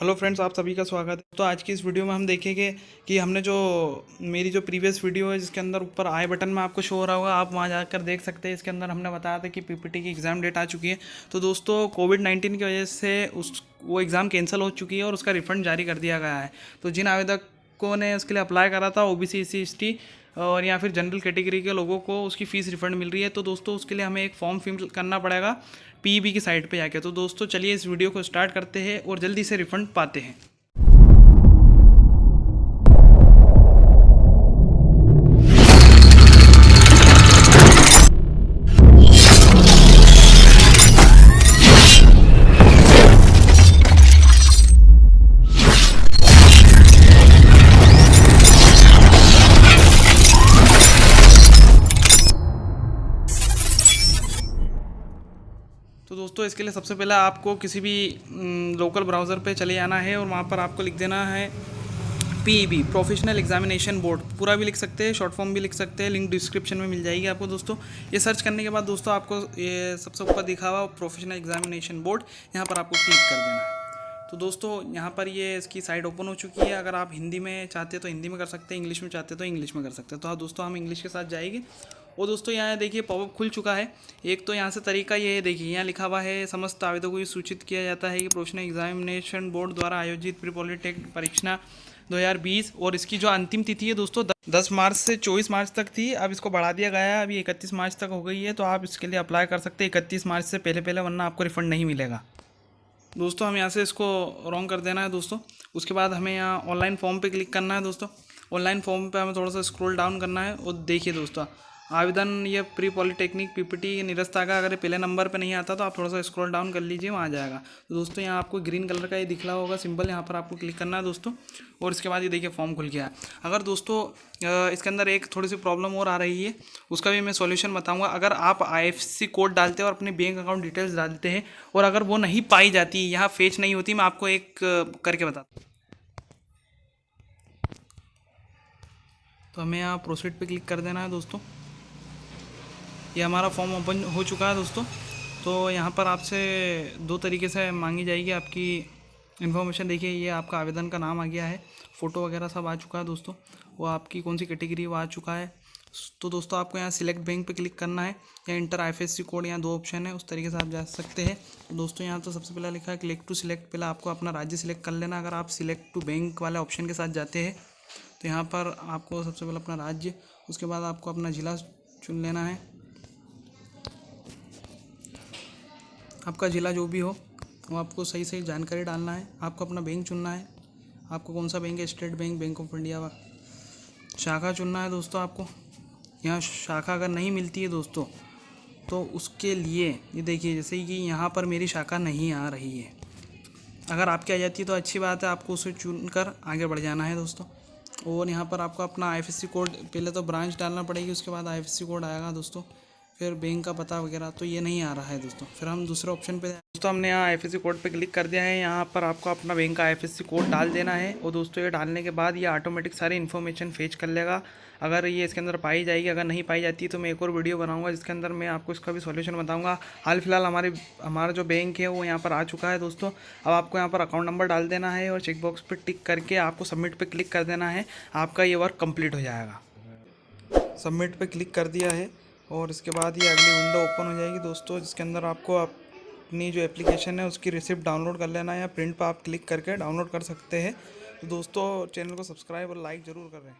Hello friends, आप सभी का स्वागत है। तो आज की इस वीडियो में हम देखेंगे कि हमने जो मेरी जो प्रीवियस वीडियो है जिसके अंदर ऊपर आई बटन में आपको शो हो रहा होगा, आप वहां जाकर देख सकते हैं। इसके अंदर हमने बताया था कि पीपीटी की एग्ज़ाम डेट आ चुकी है। तो दोस्तों कोविड-19 की वजह से वो एग्ज़ाम कैंसिल हो चुकी है और उसका रिफ़ंड जारी कर दिया गया है। तो जिन आवेदकों ने उसके लिए अप्लाई करा था, ओबीसी, एससी, एसटी और या फिर जनरल कैटेगरी के लोगों को उसकी फ़ीस रिफ़ंड मिल रही है। तो दोस्तों उसके लिए हमें एक फॉर्म फिल करना पड़ेगा पीईबी की साइट पे जाके। तो दोस्तों चलिए इस वीडियो को स्टार्ट करते हैं और जल्दी से रिफ़ंड पाते हैं। तो दोस्तों इसके लिए सबसे पहले आपको किसी भी लोकल ब्राउज़र पे चले जाना है और वहाँ पर आपको लिख देना है पीईबी, प्रोफेशनल एग्जामिनेशन बोर्ड। पूरा भी लिख सकते हैं, शॉर्ट फॉर्म भी लिख सकते हैं, लिंक डिस्क्रिप्शन में मिल जाएगी आपको दोस्तों। ये सर्च करने के बाद दोस्तों आपको ये सबसे ऊपर दिखा हुआ प्रोफेशनल एग्जामिनेशन बोर्ड, यहाँ पर आपको क्लिक कर देना है। तो दोस्तों यहाँ पर ये इसकी साइट ओपन हो चुकी है। अगर आप हिंदी में चाहते हैं तो हिंदी में कर सकते हैं, इंग्लिश में चाहते हैं तो इंग्लिश में कर सकते हैं। तो हाँ दोस्तों, हम इंग्लिश के साथ जाएंगे। और दोस्तों यहाँ देखिए पॉपअप खुल चुका है। एक तो यहाँ से तरीका ये है, देखिए यहाँ लिखा हुआ है समस्त आवेदकों को ये सूचित किया जाता है कि प्रोफेशनल एग्जामिनेशन बोर्ड द्वारा आयोजित प्री पॉलिटेक्निक परीक्षा 2020 और इसकी जो अंतिम तिथि है दोस्तों 10 मार्च से 24 मार्च तक थी। अब इसको बढ़ा दिया गया है, अभी 31 मार्च तक हो गई है। तो आप इसके लिए अप्लाई कर सकते हैं 31 मार्च से पहले, वरना आपको रिफंड नहीं मिलेगा। दोस्तों हम यहाँ से इसको रॉन्ग कर देना है दोस्तों। उसके बाद हमें यहाँ ऑनलाइन फॉर्म पे क्लिक करना है दोस्तों। ऑनलाइन फॉर्म पे हमें थोड़ा सा स्क्रॉल डाउन करना है और देखिए दोस्तों आवेदन ये प्री पॉलिटेक्निक पीपीटी निरस्त आएगा। अगर ये पहले नंबर पे नहीं आता तो आप थोड़ा सा स्क्रॉल डाउन कर लीजिए, वहाँ आ जाएगा। तो दोस्तों यहाँ आपको ग्रीन कलर का ये दिख रहा होगा सिंबल, यहाँ पर आपको क्लिक करना है दोस्तों। और इसके बाद ये देखिए फॉर्म खुल गया है। अगर दोस्तों इसके अंदर एक थोड़ी सी प्रॉब्लम और आ रही है, उसका भी मैं सॉल्यूशन बताऊंगा। अगर आप आईएफएससी कोड डालते हैं और अपने बैंक अकाउंट डिटेल्स डालते हैं और अगर वो नहीं पाई जाती, यहाँ फेच नहीं होती, मैं आपको एक करके बताता हूँ। तो हमें यहाँ प्रोसीड पे क्लिक कर देना है दोस्तों। ये हमारा फॉर्म ओपन हो चुका है दोस्तों। तो यहाँ पर आपसे दो तरीके से मांगी जाएगी आपकी इन्फॉर्मेशन। देखिए ये आपका आवेदन का नाम आ गया है, फ़ोटो वगैरह सब आ चुका है दोस्तों। वो आपकी कौन सी कैटेगरी वो आ चुका है। तो दोस्तों आपको यहाँ सिलेक्ट बैंक पे क्लिक करना है या इंटर आईएफएससी कोड, यहाँ दो ऑप्शन है, उस तरीके से आप जा सकते हैं। तो दोस्तों यहाँ तो सबसे पहले लिखा है क्लिक टू सिलेक्ट। पहले आपको अपना राज्य सिलेक्ट कर लेना। अगर आप सिलेक्ट टू बैंक वाले ऑप्शन के साथ जाते हैं तो यहाँ पर आपको सबसे पहले अपना राज्य, उसके बाद आपको अपना ज़िला चुन लेना है। आपका ज़िला जो भी हो वो आपको सही सही जानकारी डालना है। आपको अपना बैंक चुनना है। आपको कौन सा बैंक है, state bank, bank of India, शाखा चुनना है दोस्तों आपको। यहाँ शाखा अगर नहीं मिलती है दोस्तों तो उसके लिए ये देखिए जैसे कि यहाँ पर मेरी शाखा नहीं आ रही है। अगर आपकी आ जाती है तो अच्छी बात है, आपको उसे चुनकर आगे बढ़ जाना है दोस्तों। और यहाँ पर आपको अपना आईएफएससी कोड, पहले तो ब्रांच डालना पड़ेगी, उसके बाद आईएफएससी कोड आएगा दोस्तों, फिर बैंक का पता वगैरह। तो ये नहीं आ रहा है दोस्तों। फिर हम दूसरे ऑप्शन पे दोस्तों हमने यहाँ आईएफएससी कोड पे क्लिक कर दिया है। यहाँ पर आपको अपना बैंक का आईएफएससी कोड डाल देना है। और दोस्तों ये डालने के बाद ये ऑटोमेटिक सारी इन्फॉर्मेशन फेच कर लेगा। अगर ये इसके अंदर पाई जाएगी, अगर नहीं पाई जाती तो मैं एक और वीडियो बनाऊंगा जिसके अंदर मैं आपको इसका भी सॉल्यूशन बताऊंगा। हाल फिलहाल हमारा जो बैंक है वो यहाँ पर आ चुका है दोस्तों। अब आपको यहाँ पर अकाउंट नंबर डाल देना है और चेकबॉक्स पर टिक करके आपको सबमिट पे क्लिक कर देना है। आपका ये वर्क कंप्लीट हो जाएगा। सबमिट पे क्लिक कर दिया है और इसके बाद ये अगली विंडो ओपन हो जाएगी दोस्तों, जिसके अंदर आपको अपनी जो एप्लीकेशन है उसकी रिसिप्ट डाउनलोड कर लेना है या प्रिंट पर आप क्लिक करके डाउनलोड कर सकते हैं। तो दोस्तों चैनल को सब्सक्राइब और लाइक ज़रूर करें।